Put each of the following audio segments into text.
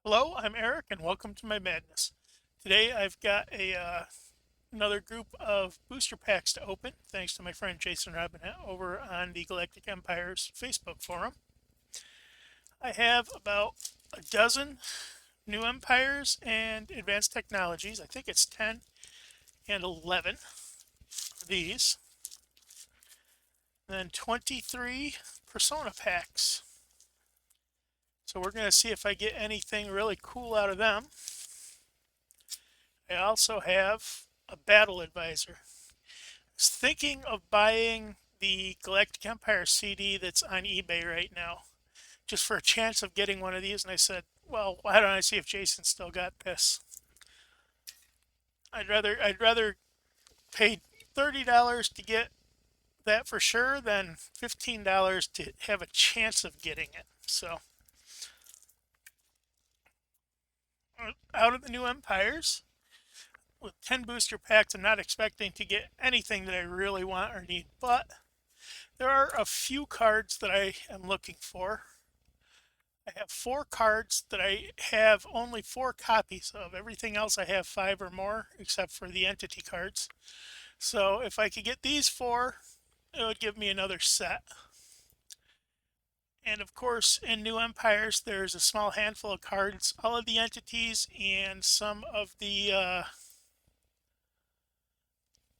Hello, I'm Eric, and welcome to my madness. Today I've got another group of booster packs to open, thanks to my friend Jason Robinette over on the Galactic Empire's Facebook forum. I have about a dozen new empires and advanced technologies. I think it's 10 and 11 of these. And then 23 persona packs. So we're going to see if I get anything really cool out of them. I also have a battle advisor. I was thinking of buying the Galactic Empire CD that's on eBay right now, just for a chance of getting one of these. And I said, well, why don't I see if Jason still got this? I'd rather pay $30 to get that for sure than $15 to have a chance of getting it. So out of the new empires, with 10 booster packs, I'm not expecting to get anything that I really want or need, but there are a few cards that I am looking for. I have 4 cards that I have only 4 copies of. Everything else I have 5 or more, except for the entity cards. So if I could get these 4, it would give me another set. And of course, in New Empires, there's a small handful of cards, all of the entities, and some of the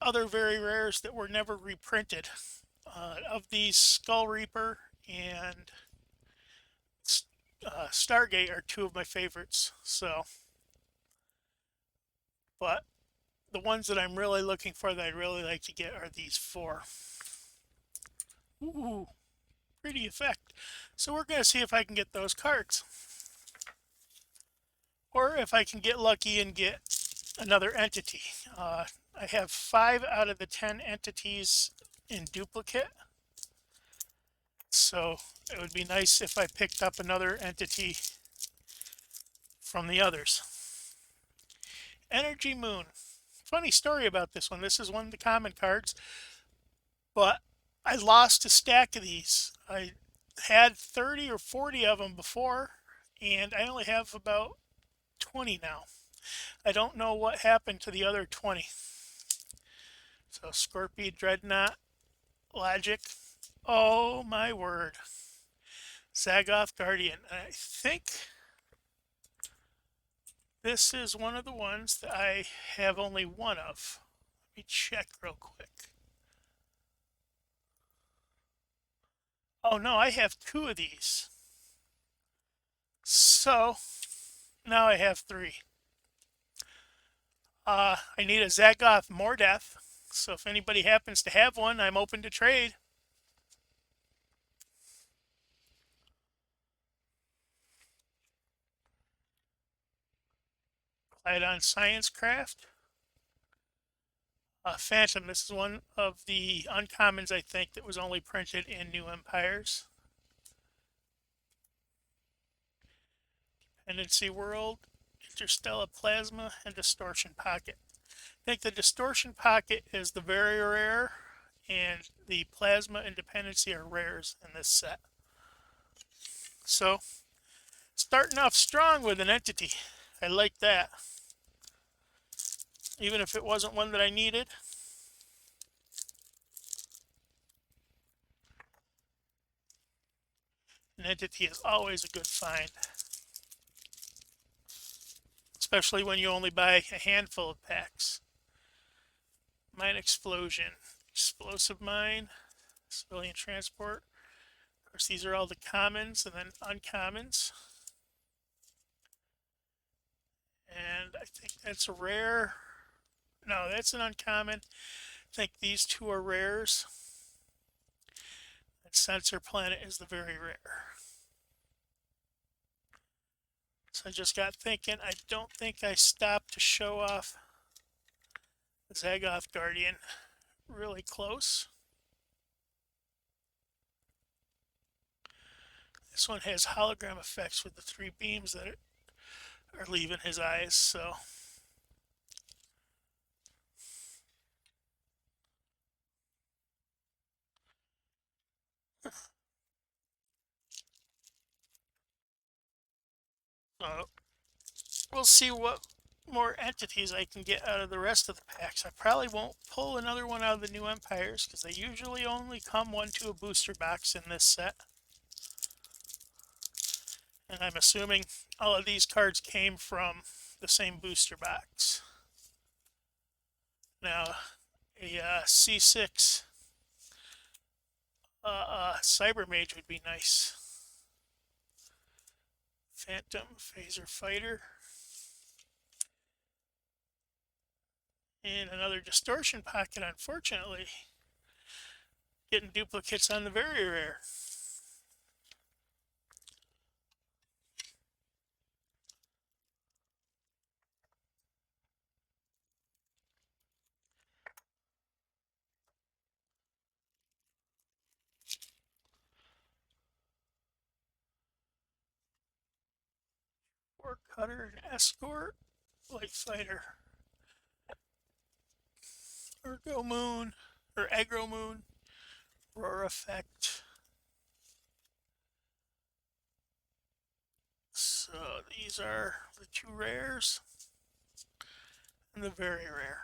other very rares that were never reprinted. Of these, Skull Reaper and Stargate are 2 of my favorites. So, but the ones that I'm really looking for that I'd really like to get are these 4. Ooh, pretty effect. So we're going to see if I can get those cards. Or if I can get lucky and get another entity. I have 5 out of the 10 entities in duplicate. So it would be nice if I picked up another entity from the others. Energy Moon. Funny story about this one. This is one of the common cards, but I lost a stack of these. I had 30 or 40 of them before, and I only have about 20 now. I don't know what happened to the other 20. So Scorpion, Dreadnought, Logic. Oh my word. Zaggoth Guardian. I think this is one of the ones that I have only one of. Let me check real quick. Oh no, I have 2 of these. So now I have 3. I need a Zaggoth Mordeath. So if anybody happens to have one, I'm open to trade. Clydon Sciencecraft. Phantom. This is one of the uncommons, I think, that was only printed in New Empires. Dependency World, Interstellar Plasma, and Distortion Pocket. I think the Distortion Pocket is the very rare, and the Plasma and Dependency are rares in this set. So, starting off strong with an entity. I like that. Even if it wasn't one that I needed. An entity is always a good find. Especially when you only buy a handful of packs. Mine Explosion, Explosive Mine, Civilian Transport. Of course, these are all the commons and then uncommons. And I think that's a rare. No, that's an uncommon. I think these 2 are rares. And Sensor Planet is the very rare. So I just got thinking, I don't think I stopped to show off the Zaggoth Guardian really close. This one has hologram effects with the 3 beams that are leaving his eyes, so we'll see what more entities I can get out of the rest of the packs. I probably won't pull another one out of the new Empires because they usually only come one to a booster box in this set. And I'm assuming all of these cards came from the same booster box. Now, a C6 Cyber Mage would be nice. Phantom Phaser Fighter. And another Distortion Pocket, unfortunately. Getting duplicates on the very rare. War Cutter and Escort. Light Fighter. Ergo Moon. Or Aggro Moon. Roar Effect. So these are the two rares. And the very rare.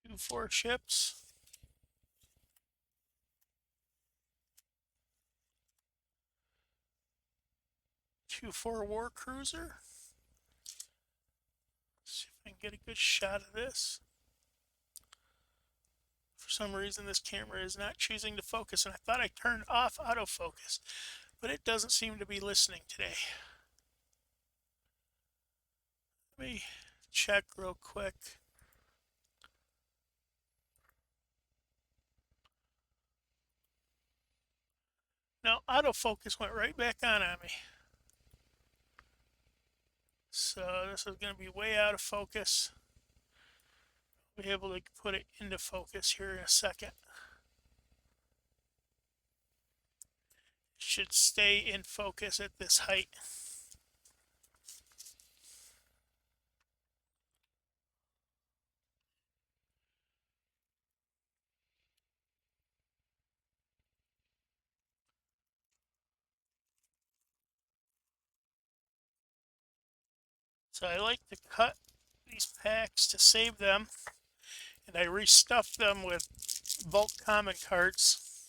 Two 4 ships. Two 4 War Cruiser. See if I can get a good shot of this. For some reason this camera is not choosing to focus, and I thought I turned off autofocus, but it doesn't seem to be listening today. Let me check real quick. No, autofocus went right back on me. So this is going to be way out of focus. I'll be able to put it into focus here in a second. It should stay in focus at this height. So I like to cut these packs to save them, and I restuff them with bulk common cards.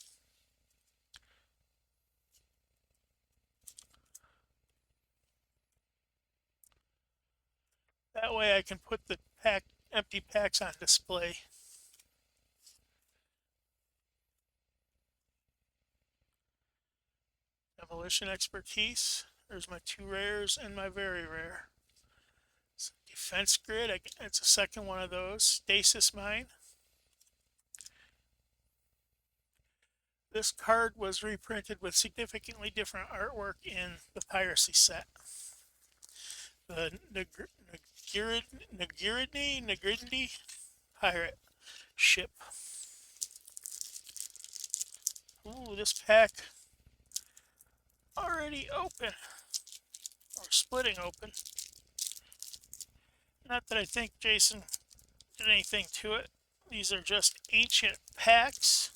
That way I can put the empty packs on display. Demolition Expertise. There's my two rares and my very rare. Defense Grid, it's a second one of those. Stasis Mine. This card was reprinted with significantly different artwork in the Piracy set. The Nagiridi pirate ship. Ooh, this pack already open, or splitting open. Not that I think Jason did anything to it. These are just ancient packs.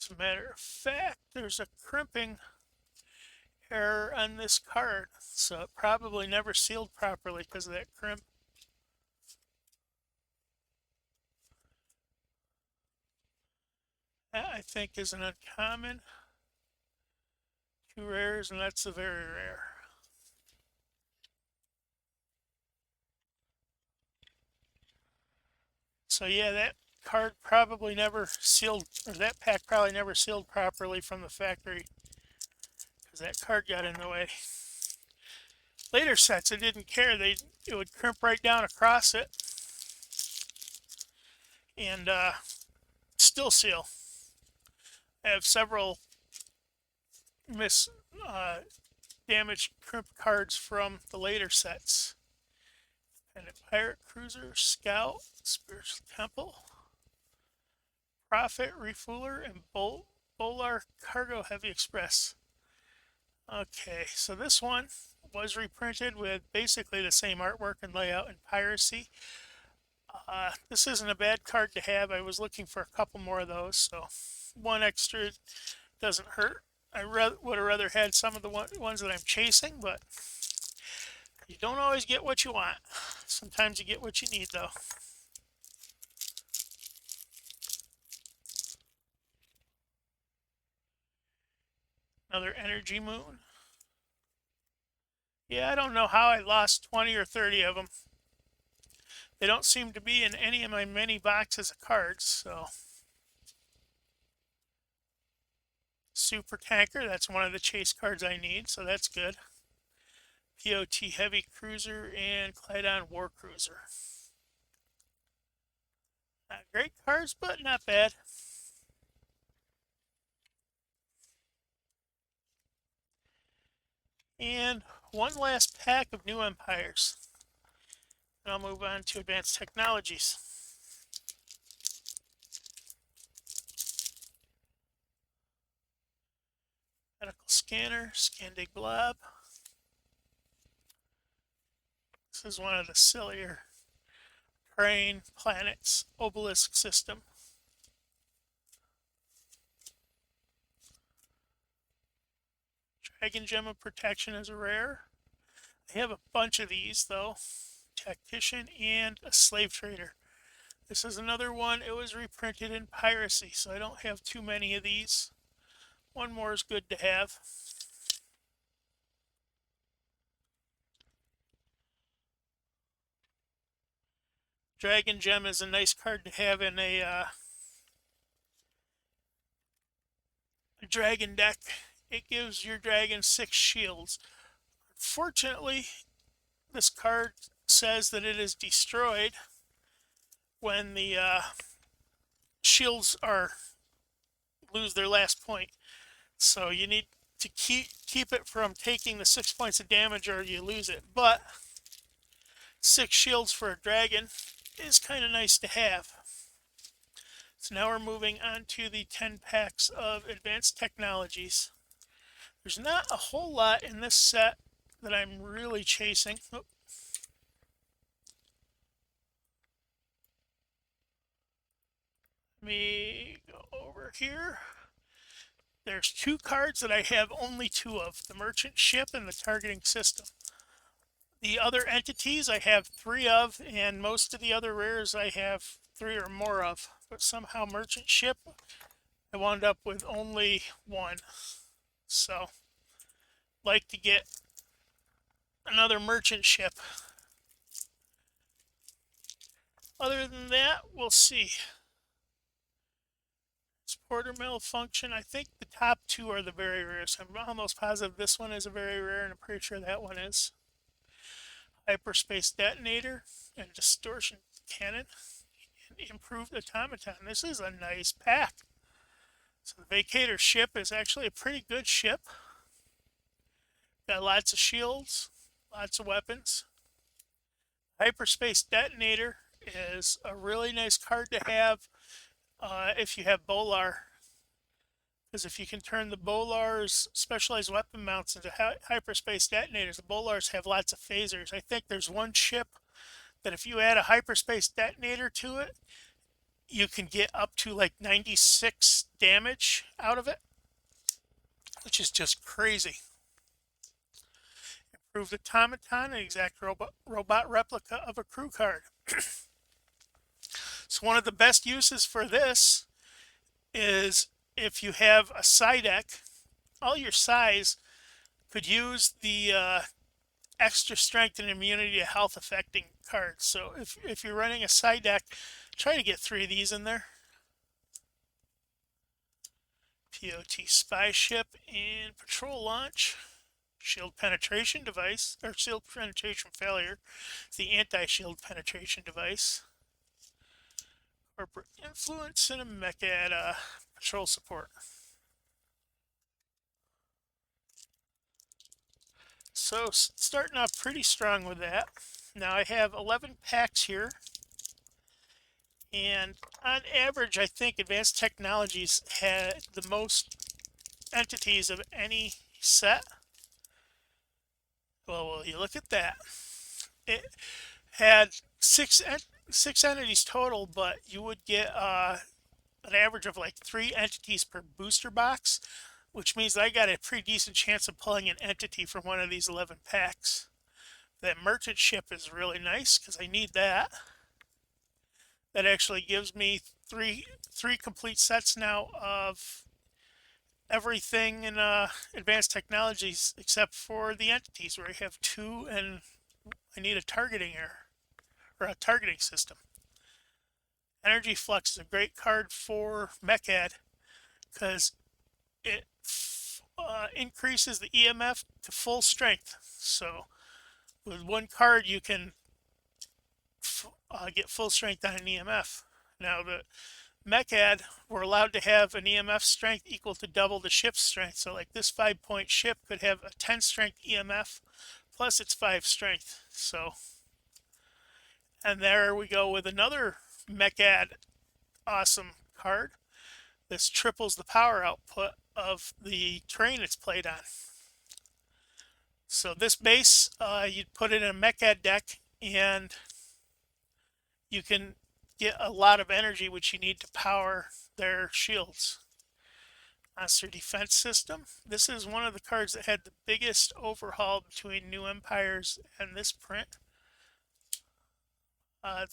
As a matter of fact, there's a crimping error on this card, so it probably never sealed properly because of that crimp. That I think is an uncommon. Two rares, and that's a very rare. So yeah, that card probably never sealed, or that pack probably never sealed properly from the factory, because that card got in the way. Later sets, it didn't care. It would crimp right down across it, and still seal. I have several miss damaged crimp cards from the later sets. And a Pirate Cruiser, Scout, Spiritual Temple, Prophet, Refueler, and Bolar Cargo Heavy Express. Okay, so this one was reprinted with basically the same artwork and layout and piracy. This isn't a bad card to have. I was looking for a couple more of those, so one extra doesn't hurt. I would have rather had some of the ones that I'm chasing, but you don't always get what you want. Sometimes you get what you need, though. Another Energy Moon. Yeah, I don't know how I lost 20 or 30 of them. They don't seem to be in any of my many boxes of cards, so. Super Tanker, that's one of the chase cards I need, so that's good. P.O.T Heavy Cruiser and Clydon War Cruiser. Not great cards, but not bad. And one last pack of new Empires. And I'll move on to Advanced Technologies. Medical Scanner, Scandig Blob. This is one of the sillier terrain planets obelisk system. Dragon Gem of Protection is a rare. I have a bunch of these though. Tactician and a Slave Trader. This is another one. It was reprinted in piracy, so I don't have too many of these. One more is good to have. Dragon Gem is a nice card to have in a dragon deck. It gives your dragon 6 shields. Fortunately, this card says that it is destroyed when the shields lose their last point. So you need to keep it from taking the 6 points of damage or you lose it. But 6 shields for a dragon is kind of nice to have. So now we're moving on to the 10 packs of Advanced Technologies. There's not a whole lot in this set that I'm really chasing. Oh. Let me go over here. There's 2 cards that I have only 2 of, the Merchant Ship and the Targeting System. The other entities I have 3 of, and most of the other rares I have 3 or more of. But somehow Merchant Ship, I wound up with only 1. So, like to get another Merchant Ship. Other than that, we'll see. Supporter Malfunction, I think the top 2 are the very rares. I'm almost positive this one is a very rare, and I'm pretty sure that one is. Hyperspace Detonator and Distortion Cannon and Improved Automaton. This is a nice pack. So the Vacator ship is actually a pretty good ship. Got lots of shields, lots of weapons. Hyperspace Detonator is a really nice card to have if you have Bolar. Because if you can turn the Bolar's specialized weapon mounts into hyperspace detonators, the Bolars have lots of phasers. I think there's one ship that if you add a hyperspace detonator to it, you can get up to like 96 damage out of it, which is just crazy. Improved Automaton, an exact robot replica of a crew card. So one of the best uses for this is if you have a side deck, all your size could use the extra strength and immunity to health affecting cards. So if you're running a side deck, try to get 3 of these in there. P.O.T Spy Ship and Patrol Launch. Shield Penetration Device, or Shield Penetration Failure. It's the anti-shield penetration device. Corporate Influence, and a Mecha at Patrol Support. So starting off pretty strong with that. Now I have 11 packs here, and on average I think Advanced Technologies had the most entities of any set. Well, you look at that. It had six entities total, but you would get an average of like 3 entities per booster box, which means I got a pretty decent chance of pulling an entity from one of these 11 packs. That merchant ship is really nice because I need that. That actually gives me three complete sets now of everything in Advanced Technologies except for the entities, where I have 2 and I need a targeting error or a targeting system. Energy Flux is a great card for Mechad because it increases the EMF to full strength. So with one card you can get full strength on an EMF. Now the Mechad, we're allowed to have an EMF strength equal to double the ship's strength. So like this 5-point ship could have a 10 strength EMF plus its 5 strength. So, and there we go with another Mechad awesome card. This triples the power output of the terrain it's played on. So this base, you'd put it in a Mechad deck, and you can get a lot of energy, which you need to power their shields. Monster Defense System. This is one of the cards that had the biggest overhaul between New Empires and this print.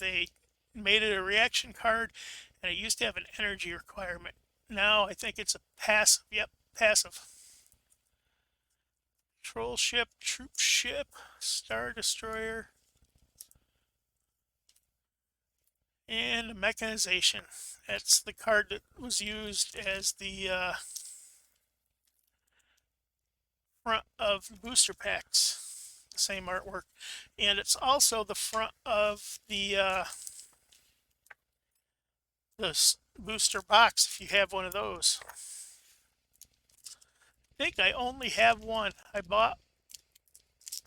They made it a reaction card, and it used to have an energy requirement. Now I think it's a passive. Yep, passive. Patrol ship, troop ship, Star Destroyer, and mechanization. That's the card that was used as the front of the booster packs. The same artwork. And it's also the front of the booster box if you have one of those. I think I only have one. I bought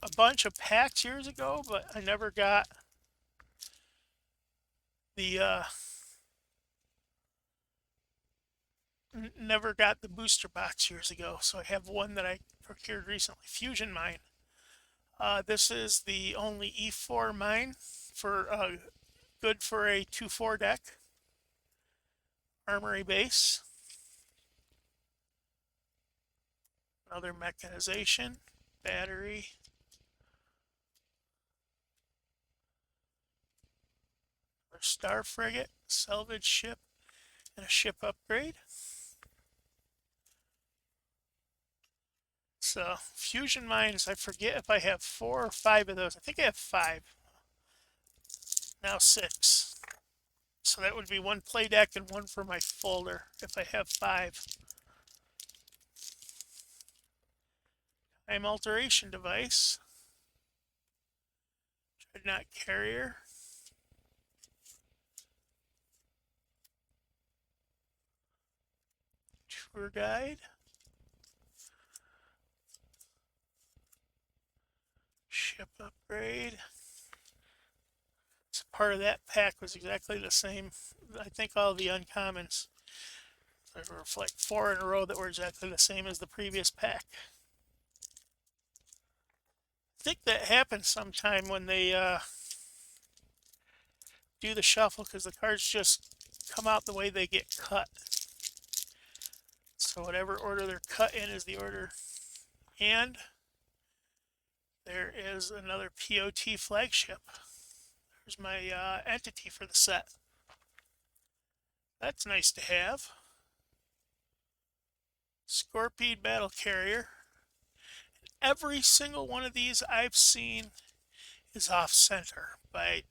a bunch of packs years ago, but I never got the booster box years ago. So I have one that I procured recently. Fusion Mine. This is the only E4 mine for good for a 2/4 deck. Armory base. Another mechanization. Battery. Another Star Frigate. Salvage ship. And a ship upgrade. So, Fusion Mines, I forget if I have 4 or 5 of those. I think I have 5. Now 6. So that would be 1 play deck and 1 for my folder if I have 5. Time alteration device. Dreadnought carrier. Tour guide. Ship upgrade. So part of that pack was exactly the same. I think all the uncommons. There were like 4 in a row that were exactly the same as the previous pack. I think that happens sometime when they do the shuffle, because the cards just come out the way they get cut. So whatever order they're cut in is the order. And there is another P.O.T Flagship. There's my entity for the set. That's nice to have. Scorpion Battle Carrier. Every single one of these I've seen is off center by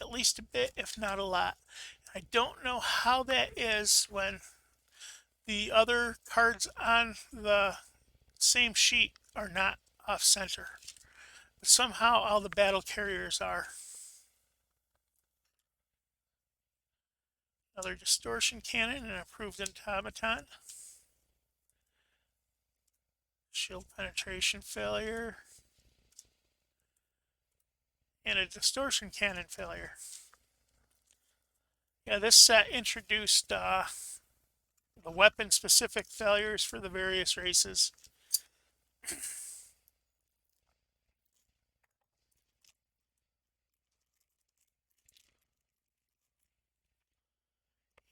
at least a bit, if not a lot. I don't know how that is when the other cards on the same sheet are not off center. But somehow all the battle carriers are. Another distortion cannon and approved automaton. Shield penetration failure. and a distortion cannon failure. Yeah, this set introduced the weapon-specific failures for the various races.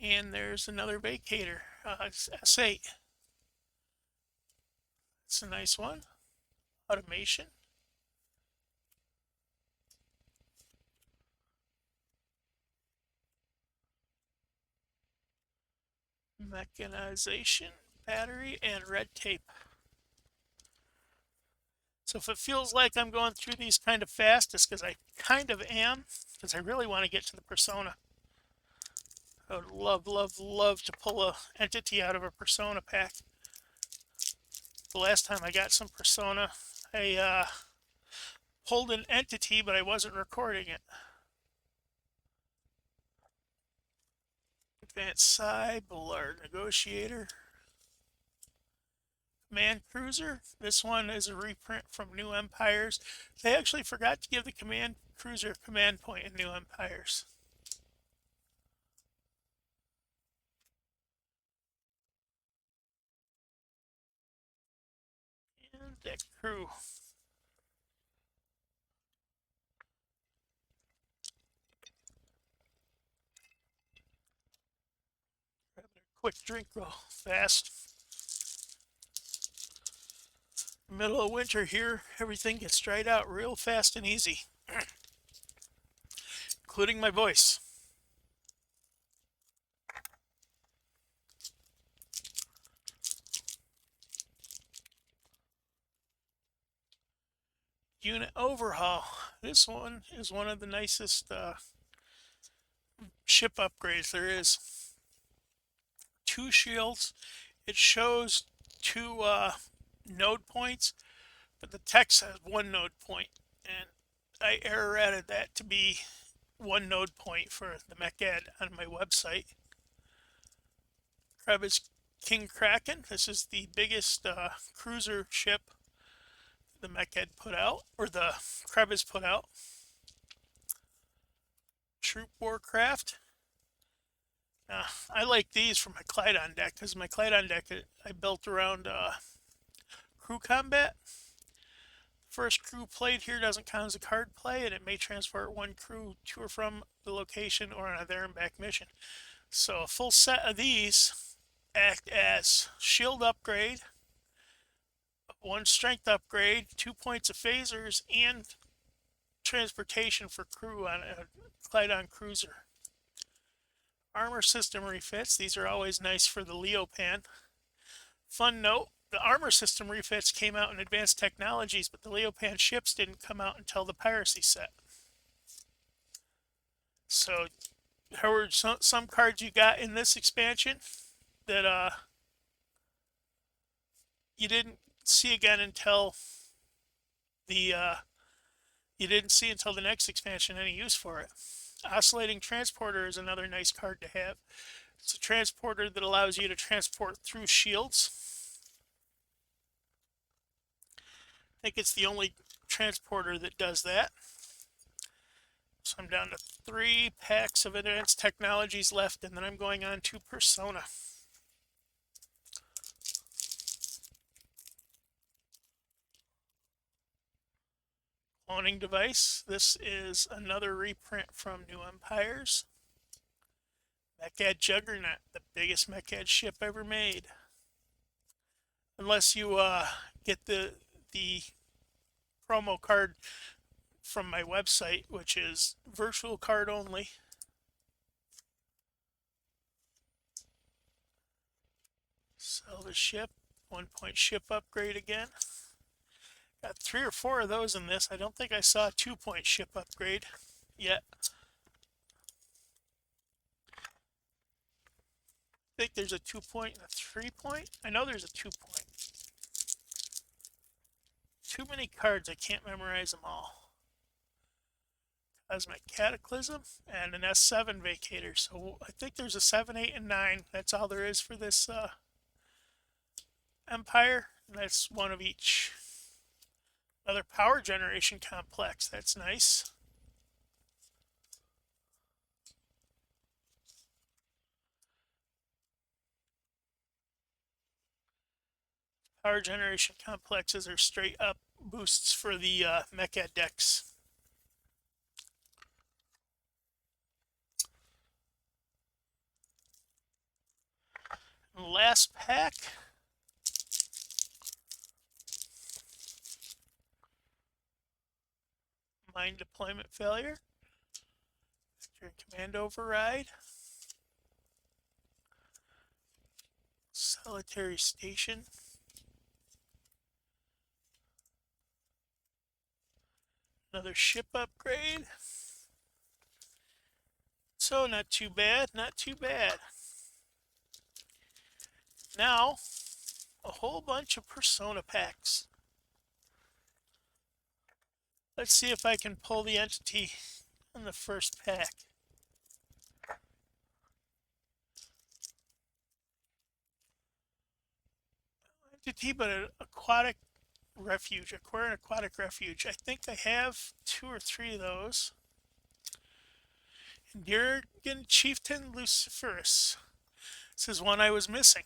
And there's another vacator, it's S8. It's a nice one. Automation. Mechanization, battery, and red tape. So if it feels like I'm going through these kind of fast, it's because I kind of am, because I really want to get to the persona. I would love, love, love to pull a entity out of a persona pack. The last time I got some persona, I pulled an entity, but I wasn't recording it. Advanced Psi, Bullard Negotiator. Command Cruiser. This one is a reprint from New Empires. They actually forgot to give the Command Cruiser command point in New Empires. And deck crew. Quick drink real fast. Middle of winter here, everything gets dried out real fast and easy, including my voice. Unit overhaul. This one is one of the nicest ship upgrades there is. 2 shields. It shows 2 node points, but the text has 1 node point, and I error added that to be 1 node point for the mech ad on my website. Krebs King Kraken. This is the biggest cruiser ship the mech ad put out, or the Krebs put out. Troop Warcraft. I like these for my Clydon deck, because my Clydon deck I built around crew combat. First crew played here doesn't count as a card play, and it may transport 1 crew to or from the location or on a there and back mission. So a full set of these act as shield upgrade, 1 strength upgrade, 2 points of phasers, and transportation for crew on a Clydon cruiser. Armor system refits. These are always nice for the Leopan. Fun note, the armor system refits came out in Advanced Technologies, but the Leopan ships didn't come out until the Piracy set. So there were some cards you got in this expansion that you didn't see again until the next expansion any use for it. Oscillating Transporter is another nice card to have. It's a transporter that allows you to transport through shields. I think it's the only transporter that does that. So I'm down to 3 packs of Advanced Technologies left, and then I'm going on to Persona. Cloning device. This is another reprint from New Empires. Mechad Juggernaut, the biggest Mechad ship ever made. Unless you get the promo card from my website, which is virtual card only. Salvage ship, 1 point ship upgrade again. Got 3 or 4 of those in this. I don't think I saw a 2 point ship upgrade yet. I think there's a 2 point and a 3 point. I know there's a 2 point. Too many cards, I can't memorize them all. Cosmic Cataclysm and an S7 Vacator. So I think there's a 7, 8, and 9. That's all there is for this Empire. And that's 1 of each. Another power generation complex. That's nice. Power generation complexes are straight up boosts for the mecha decks. Last pack. Mine deployment failure. Command override. Solitary station. Another ship upgrade. So not too bad, not too bad. Now, a whole bunch of Persona packs. Let's see if I can pull the entity in the first pack. Entity, but an aquatic refuge, Aquarian aquatic refuge. I think I have 2 or 3 of those. Indirigan Chieftain Licifrous. This is one I was missing.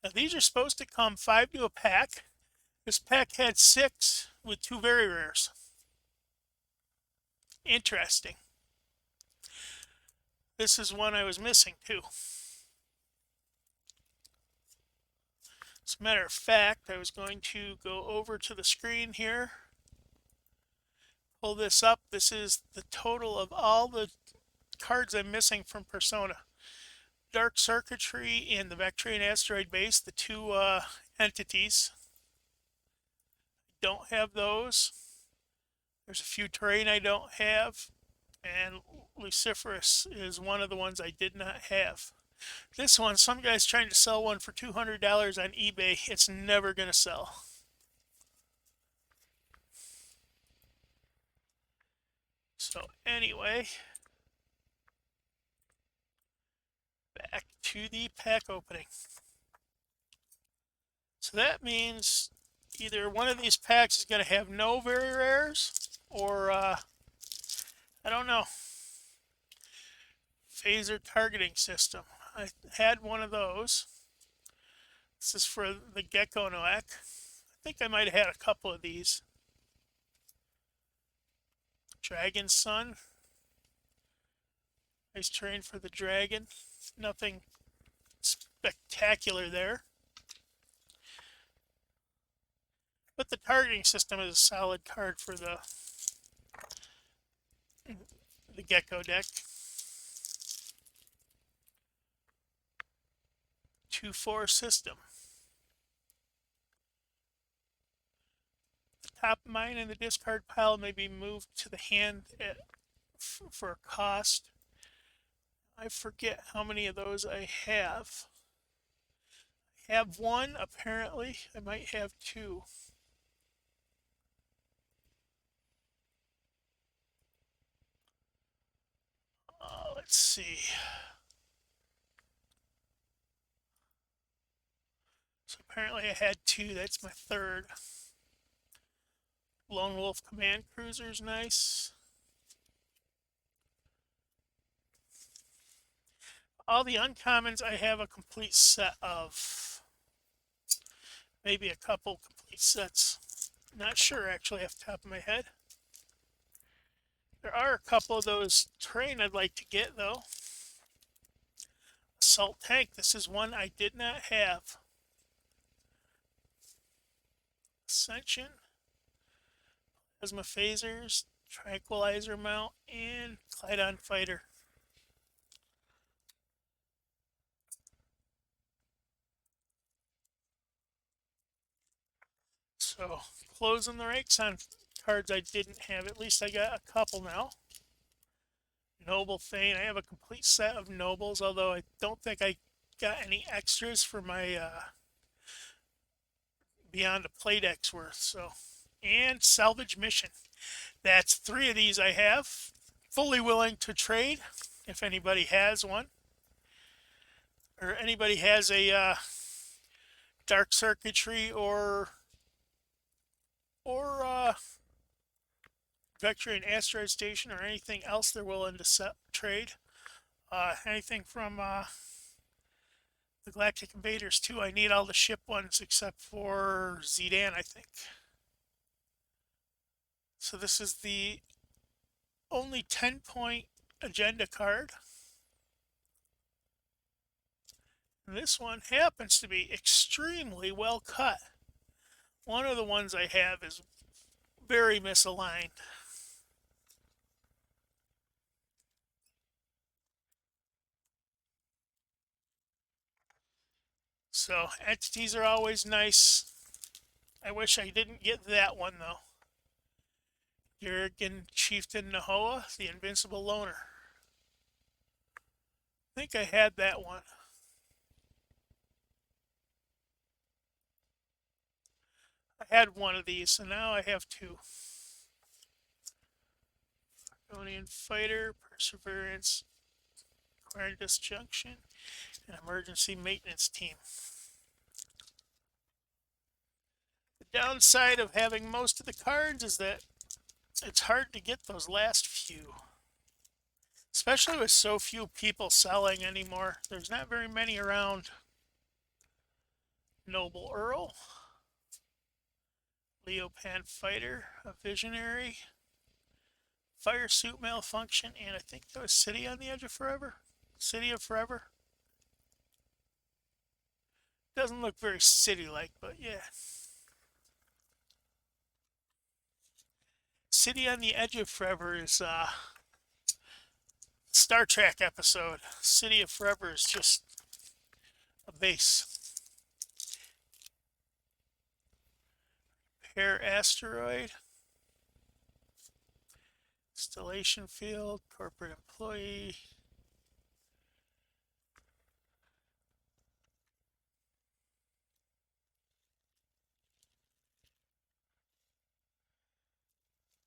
Now these are supposed to come 5 to a pack. This pack had 6 with 2 very rares. Interesting. This is one I was missing too. As a matter of fact, I was going to go over to the screen here, pull this up. This is the total of all the cards I'm missing from Persona. Dark Circuitry and the Vecturian Asteroid Base, the 2 entities. Don't have those. There's a few terrain I don't have, and Licifrous is one of the ones I did not have. This one, some guy's trying to sell one for $200 on eBay. It's never going to sell. So anyway, back to the pack opening. So that means either one of these packs is going to have no very rares, or I don't know. Phaser targeting system. I had one of those. This is for the Gecko Noak. I think I might have had a couple of these. Dragon Sun. Nice terrain for the dragon. Nothing spectacular there. But the targeting system is a solid card for the Gecko deck. 2/4 system. The top of mine in the discard pile may be moved to the hand for a cost. I forget how many of those I have. I have 1, apparently. I might have 2. Let's see. So apparently I had 2. That's my 3rd. Lone Wolf Command Cruiser's nice. All the uncommons I have a complete set of. Maybe a couple complete sets. Not sure actually off the top of my head. There are a couple of those terrain I'd like to get though. Assault Tank. This is one I did not have. Ascension. Plasma Phasers. Tranquilizer Mount. And Clydon Fighter. So, closing the ranks on cards I didn't have. At least I got a couple now. Noble Thane. I have a complete set of Nobles, although I don't think I got any extras for my Beyond a Playdeck's worth. So, and Salvage Mission. That's 3 of these I have. Fully willing to trade if anybody has one. Or anybody has a Dark Circuitry or Vecturian Asteroid Station or anything else they're willing to trade. Anything from the The Galactic Invaders too. I need all the ship ones except for Zidane, I think. So this is the only 10-point agenda card. And this one happens to be extremely well cut. One of the ones I have is very misaligned. So entities are always nice. I wish I didn't get that one though. Indirigan Chieftain Nahoa, the Invincible Loner. I think I had that one. I had one of these, so now I have two. Argonian Fighter, Perseverance, Acquired Disjunction, and Emergency Maintenance Team. The downside of having most of the cards is that it's hard to get those last few. Especially with so few people selling anymore. There's not very many around. Noble Earl. Leopan Fighter, a Visionary. Fire Suit Malfunction, and I think that was City on the Edge of Forever. City of Forever. Doesn't look very city-like, but yeah. City on the Edge of Forever is Star Trek episode. City of Forever is just a base. Repair Asteroid. Installation Field. Corporate Employee.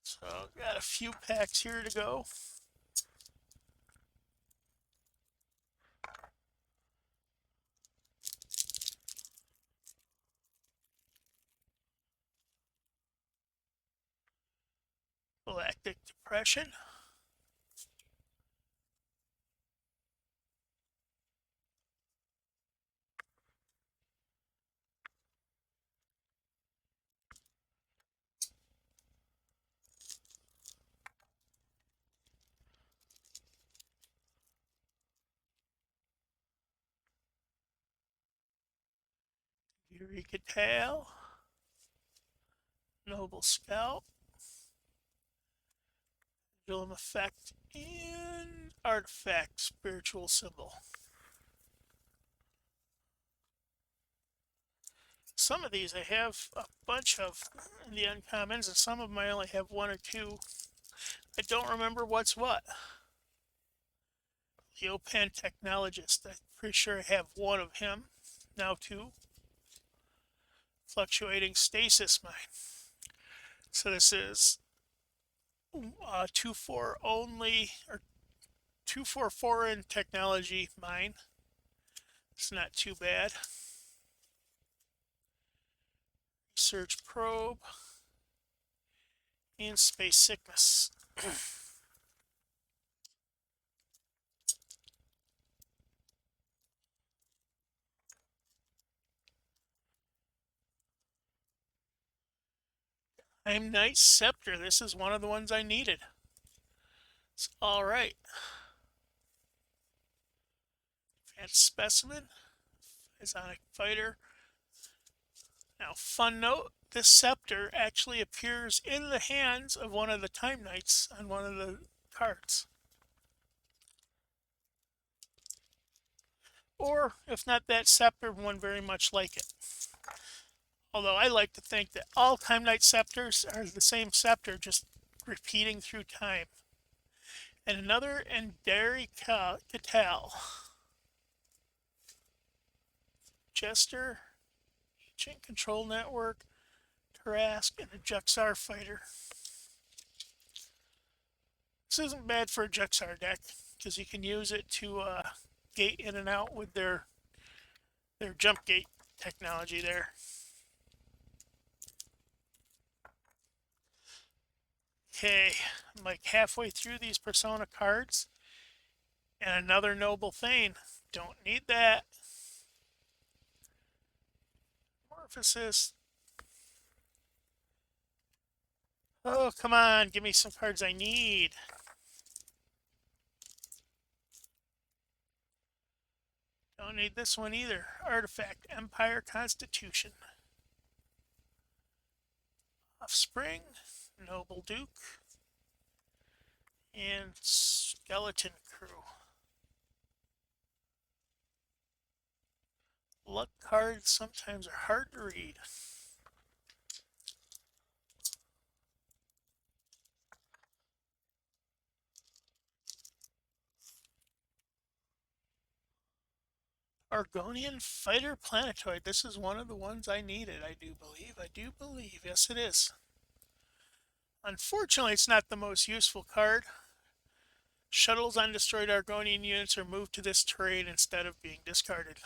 So got a few packs here to go. Galactic Depression. Eureka Tail. Noble Scout. Pendulum Effect, and Artifact Spiritual Symbol. Some of these I have a bunch of in the uncommons, and some of them I only have one or two. I don't remember what's what. Leopan Technologist, I'm pretty sure I have one of him. Now two. Fluctuating Stasis Mine. So this is 2-4 only, or 2-4 foreign technology mine. It's not too bad. Research Probe, and Space Sickness. I'm Nice Scepter. This is one of the ones I needed. It's alright. Advanced Specimen, Isonic Fighter. Now, fun note, this scepter actually appears in the hands of one of the Time Knights on one of the cards. Or, if not that scepter, one very much like it. Although I like to think that all Time Knight scepters are the same scepter, just repeating through time. And another Indirigan Tattoo. Jester, Chain Control Network, Tarask, and a Juxar Fighter. This isn't bad for a Juxar deck, because you can use it to gate in and out with their jump gate technology there. Okay, I'm like halfway through these Persona cards. And another Noble Thane. Don't need that. Metamorphosis. Oh, come on, give me some cards I need. Don't need this one either. Artifact, Empire Constitution. Offspring, Noble Duke, and Skeleton Crew. Luck cards sometimes are hard to read. Argonian Fighter Planetoid. This is one of the ones I needed, I do believe. Yes, it is. Unfortunately, it's not the most useful card. Shuttles on destroyed Argonian units are moved to this terrain instead of being discarded.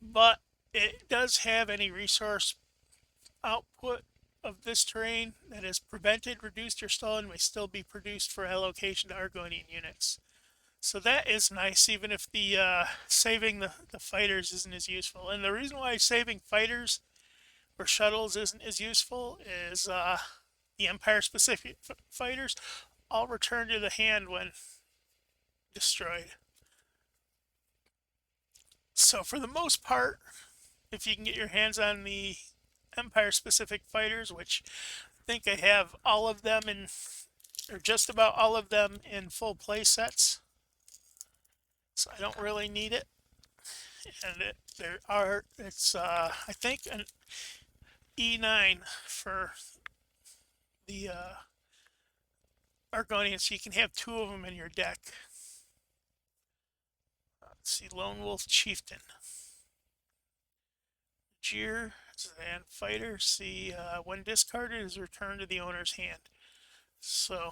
But it does have any resource output of this terrain that is prevented, reduced, or stolen may still be produced for allocation to Argonian units. So that is nice, even if the saving the fighters isn't as useful. And the reason why saving fighters or shuttles isn't as useful is the Empire-specific fighters all return to the hand when destroyed. So for the most part, if you can get your hands on the Empire-specific fighters, which I think I have all of them in, or just about all of them in full play sets, so I don't really need it. And it's I think an E9 for the Argonian, so you can have two of them in your deck. Let's see, Lone Wolf Chieftain. Jeer, and Fighter. See, when discarded is returned to the owner's hand. So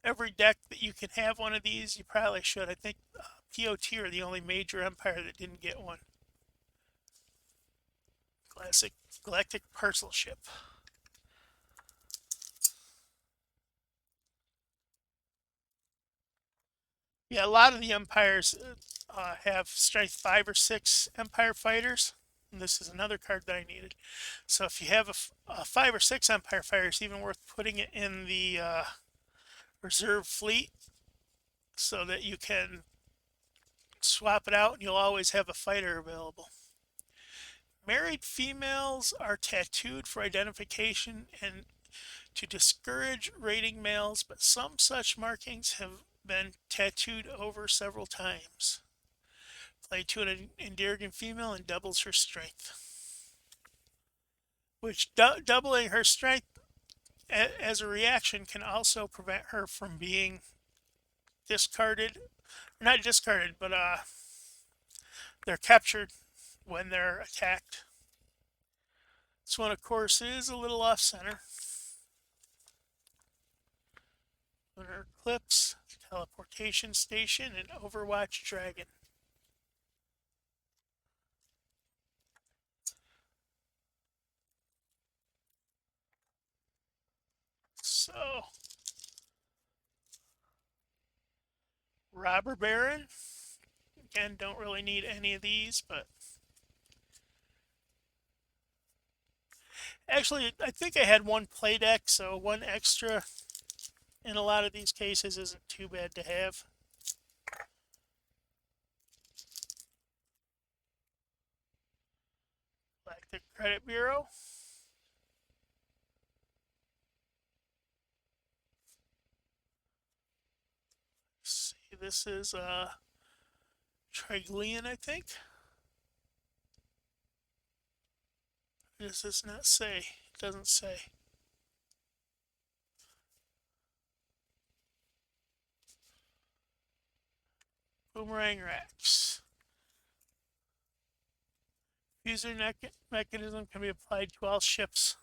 every deck that you can have one of these, you probably should. I think P.O.T are the only major empire that didn't get one. Galactic Parcel Ship. Yeah, a lot of the empires have strength 5 or 6 empire fighters. And this is another card that I needed. So if you have a 5 or 6 empire fighters, it's even worth putting it in the reserve fleet so that you can swap it out and you'll always have a fighter available. Married females are tattooed for identification and to discourage raiding males, but some such markings have been tattooed over several times. Play to an Indirigan female and doubles her strength. Which doubling her strength as a reaction can also prevent her from being discarded. Not discarded, but they're captured when they're attacked. This one, of course, is a little off center. Lunar Eclipse, Teleportation Station, and Overwatch Dragon. So, Robber Baron. Again, don't really need any of these, but actually, I think I had one play deck, so one extra in a lot of these cases isn't too bad to have. Galactic Credit Bureau. Let's see, this is Triglean, I think. Does this not say? It doesn't say. Boomerang Racks. Fuser mechanism can be applied to all ships.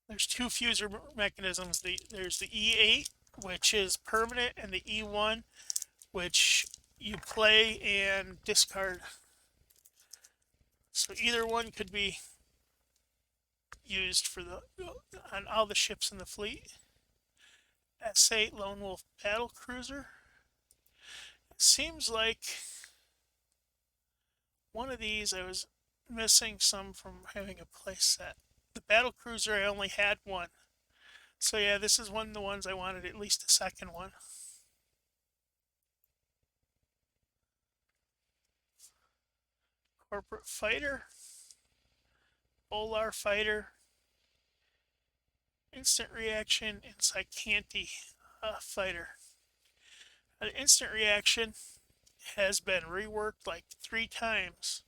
There's two fuser mechanisms. There's the E8, which is permanent, and the E1, which you play and discard. So either one could be used for on all the ships in the fleet. S8 Lone Wolf Battle Cruiser. It seems like one of these I was missing some from having a play set. The battle cruiser I only had one. So yeah, this is one of the ones I wanted at least a second one. Corporate fighter, Polar fighter, instant reaction, and Psychanti fighter. An instant reaction has been reworked like 3 times.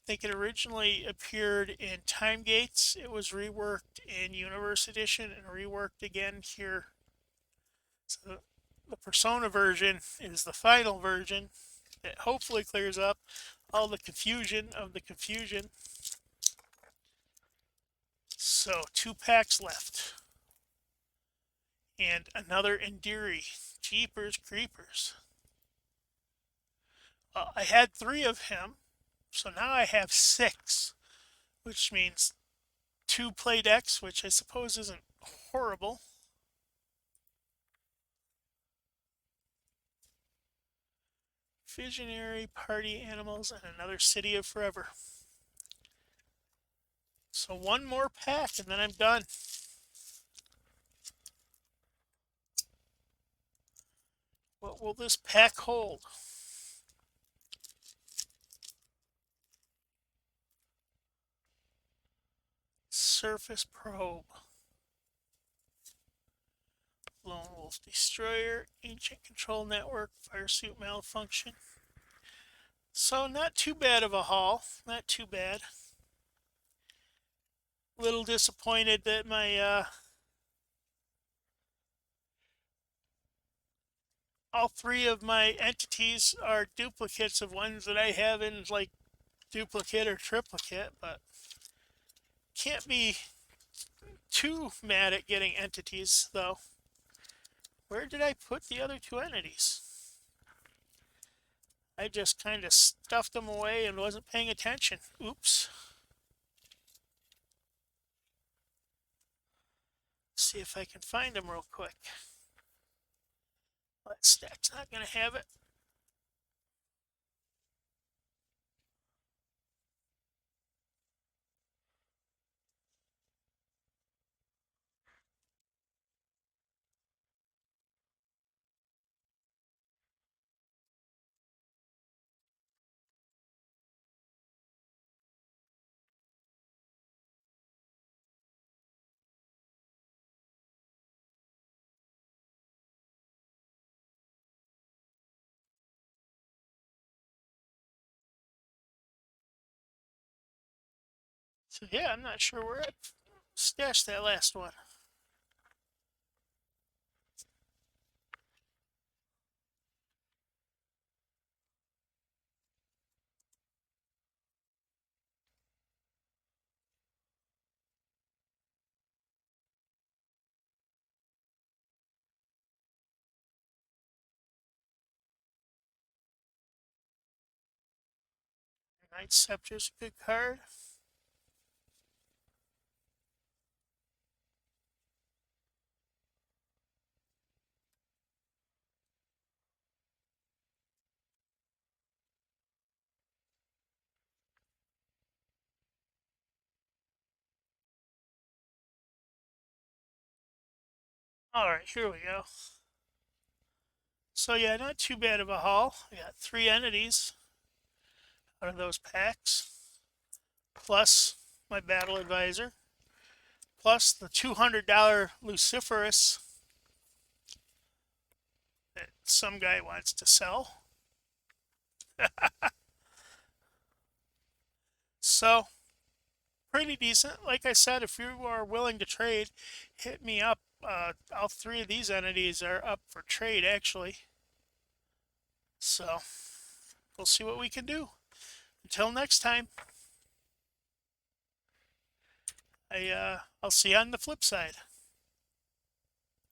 I think it originally appeared in Time Gates. It was reworked in Universe Edition and reworked again here. So the Persona version is the final version that hopefully clears up all the confusion of the confusion. So 2 packs left. And another Indiri. Jeepers Creepers. I had 3 of him, so now I have 6, which means 2 play decks, which I suppose isn't horrible. Visionary, Party Animals, and another City of Forever. So 1 more pack, and then I'm done. What will this pack hold? Surface Probe. Lone Wolf Destroyer, Ancient Control Network, Firesuit Malfunction. So not too bad of a haul, not too bad. A little disappointed that my all 3 of my entities are duplicates of ones that I have in like duplicate or triplicate, but can't be too mad at getting entities though. Where did I put the other 2 entities? I just kind of stuffed them away and wasn't paying attention. Oops. See if I can find them real quick. That stack's not going to have it. So yeah, I'm not sure where I stashed that last one. Night Scepter's a good card. Alright, here we go. So yeah, not too bad of a haul. I got 3 entities out of those packs, plus my Battle Advisor, plus the $200 Licifrous that some guy wants to sell. So, pretty decent. Like I said, if you are willing to trade, hit me up. All 3 of these entities are up for trade, actually. So, we'll see what we can do. Until next time, I'll see you on the flip side.